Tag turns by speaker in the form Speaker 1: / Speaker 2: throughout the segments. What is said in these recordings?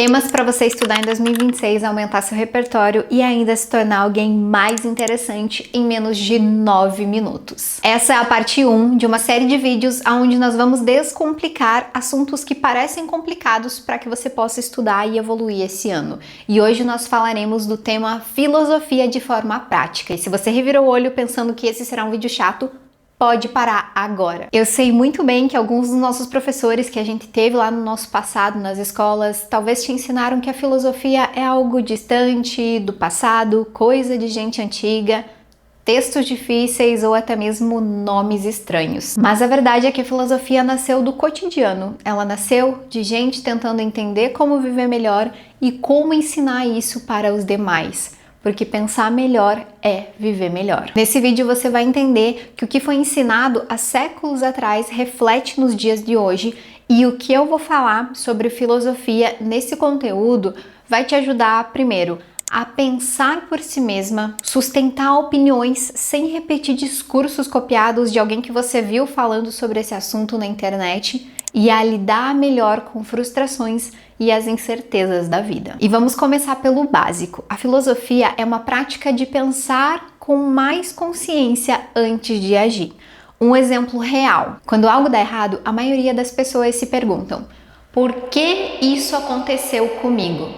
Speaker 1: Temas para você estudar em 2026, aumentar seu repertório e ainda se tornar alguém mais interessante em menos de 9 minutos. Essa é a parte 1 de uma série de vídeos onde nós vamos descomplicar assuntos que parecem complicados para que você possa estudar e evoluir esse ano. E hoje nós falaremos do tema filosofia de forma prática. E se você revirou o olho pensando que esse será um vídeo chato, pode parar agora. Eu sei muito bem que alguns dos nossos professores que a gente teve lá no nosso passado, nas escolas, talvez te ensinaram que a filosofia é algo distante, do passado, coisa de gente antiga, textos difíceis ou até mesmo nomes estranhos. Mas a verdade é que a filosofia nasceu do cotidiano. Ela nasceu de gente tentando entender como viver melhor e como ensinar isso para os demais. Porque pensar melhor é viver melhor. Nesse vídeo você vai entender que o que foi ensinado há séculos atrás reflete nos dias de hoje e o que eu vou falar sobre filosofia nesse conteúdo vai te ajudar, primeiro, a pensar por si mesma, sustentar opiniões sem repetir discursos copiados de alguém que você viu falando sobre esse assunto na internet e a lidar melhor com frustrações e as incertezas da vida. E vamos começar pelo básico. A filosofia é uma prática de pensar com mais consciência antes de agir. Um exemplo real. Quando algo dá errado, a maioria das pessoas se perguntam: por que isso aconteceu comigo?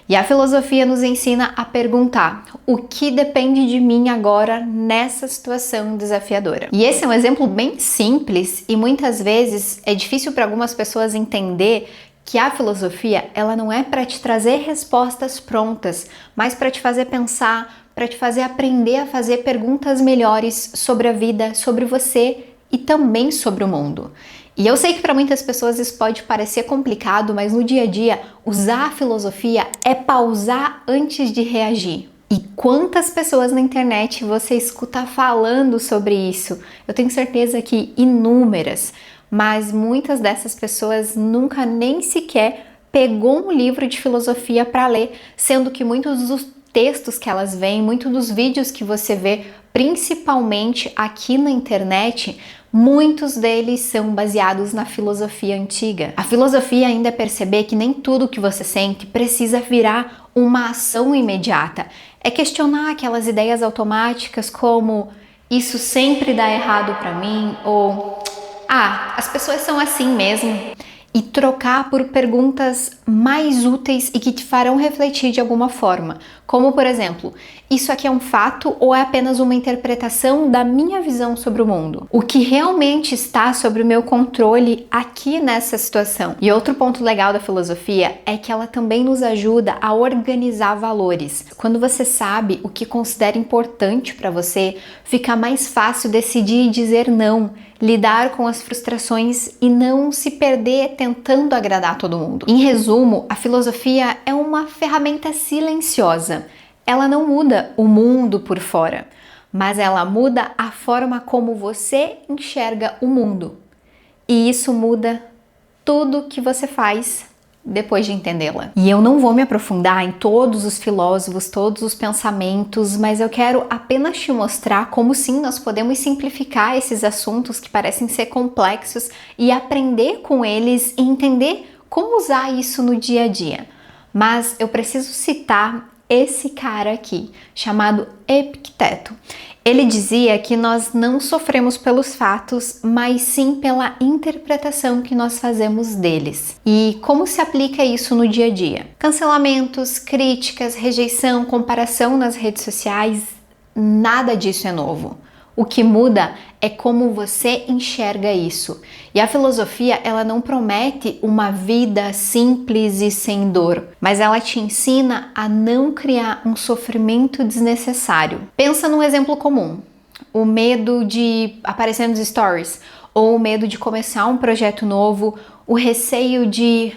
Speaker 1: E a filosofia nos ensina a perguntar: o que depende de mim agora nessa situação desafiadora? E esse é um exemplo bem simples e muitas vezes é difícil para algumas pessoas entender que a filosofia, ela não é para te trazer respostas prontas, mas para te fazer pensar, para te fazer aprender a fazer perguntas melhores sobre a vida, sobre você e também sobre o mundo. E eu sei que para muitas pessoas isso pode parecer complicado, mas no dia a dia, usar a filosofia é pausar antes de reagir. E quantas pessoas na internet você escuta falando sobre isso? Eu tenho certeza que inúmeras, mas muitas dessas pessoas nunca nem sequer pegou um livro de filosofia para ler, sendo que muitos dos textos que elas veem, muitos dos vídeos que você vê, principalmente aqui na internet, muitos deles são baseados na filosofia antiga. A filosofia ainda é perceber que nem tudo que você sente precisa virar uma ação imediata. É questionar aquelas ideias automáticas como isso sempre dá errado para mim ou as pessoas são assim mesmo. E trocar por perguntas mais úteis e que te farão refletir de alguma forma. Como, por exemplo, isso aqui é um fato ou é apenas uma interpretação da minha visão sobre o mundo? O que realmente está sob o meu controle aqui nessa situação? E outro ponto legal da filosofia é que ela também nos ajuda a organizar valores. Quando você sabe o que considera importante para você, fica mais fácil decidir e dizer não, lidar com as frustrações e não se perder tentando agradar todo mundo. Em resumo, a filosofia é uma ferramenta silenciosa. Ela não muda o mundo por fora, mas ela muda a forma como você enxerga o mundo. E isso muda tudo que você faz depois de entendê-la. E eu não vou me aprofundar em todos os filósofos, todos os pensamentos, mas eu quero apenas te mostrar como sim nós podemos simplificar esses assuntos que parecem ser complexos e aprender com eles e entender como usar isso no dia a dia. Mas eu preciso citar esse cara aqui, chamado Epicteto. Ele dizia que nós não sofremos pelos fatos, mas sim pela interpretação que nós fazemos deles. E como se aplica isso no dia a dia? Cancelamentos, críticas, rejeição, comparação nas redes sociais, nada disso é novo. O que muda é como você enxerga isso. E a filosofia, ela não promete uma vida simples e sem dor, mas ela te ensina a não criar um sofrimento desnecessário. Pensa num exemplo comum: o medo de aparecer nos stories, ou o medo de começar um projeto novo, o receio de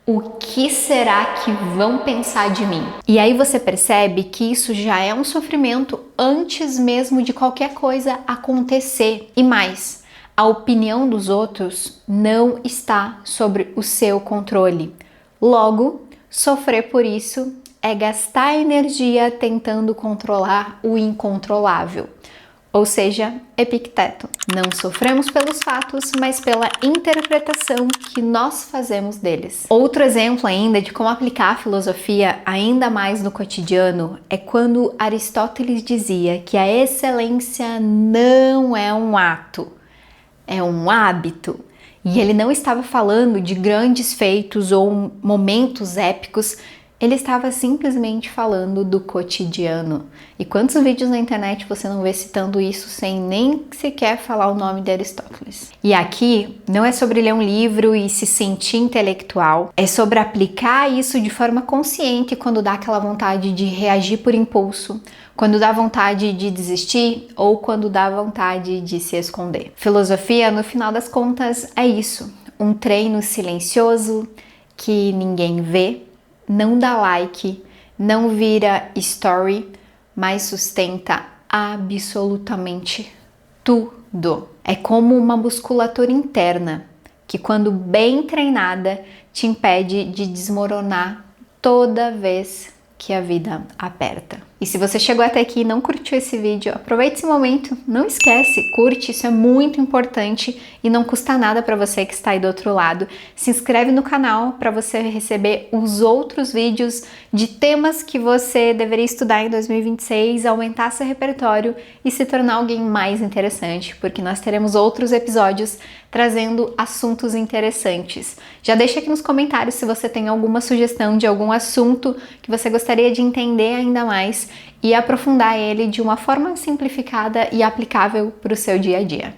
Speaker 1: o que será que vão pensar de mim? E aí você percebe que isso já é um sofrimento antes mesmo de qualquer coisa acontecer. E mais, a opinião dos outros não está sobre o seu controle. Logo, sofrer por isso é gastar energia tentando controlar o incontrolável. ou seja, Epicteto. Não sofremos pelos fatos, mas pela interpretação que nós fazemos deles. Outro exemplo ainda de como aplicar a filosofia ainda mais no cotidiano é quando Aristóteles dizia que a excelência não é um ato, é um hábito. E ele não estava falando de grandes feitos ou momentos épicos, ele estava simplesmente falando do cotidiano. E quantos vídeos na internet você não vê citando isso sem nem sequer falar o nome de Aristóteles? E aqui não é sobre ler um livro e se sentir intelectual, é sobre aplicar isso de forma consciente quando dá aquela vontade de reagir por impulso, quando dá vontade de desistir ou quando dá vontade de se esconder. Filosofia, no final das contas, é isso. Um treino silencioso que ninguém vê, não dá like, não vira story, mas sustenta absolutamente tudo. É como uma musculatura interna que, quando bem treinada, te impede de desmoronar toda vez que a vida aperta. E se você chegou até aqui e não curtiu esse vídeo, aproveite esse momento, não esquece, curte, isso é muito importante e não custa nada para você que está aí do outro lado. Se inscreve no canal para você receber os outros vídeos de temas que você deveria estudar em 2026, aumentar seu repertório e se tornar alguém mais interessante, porque nós teremos outros episódios trazendo assuntos interessantes. Já deixa aqui nos comentários se você tem alguma sugestão de algum assunto que você gostaria de entender ainda mais e aprofundar ele de uma forma simplificada e aplicável para o seu dia a dia.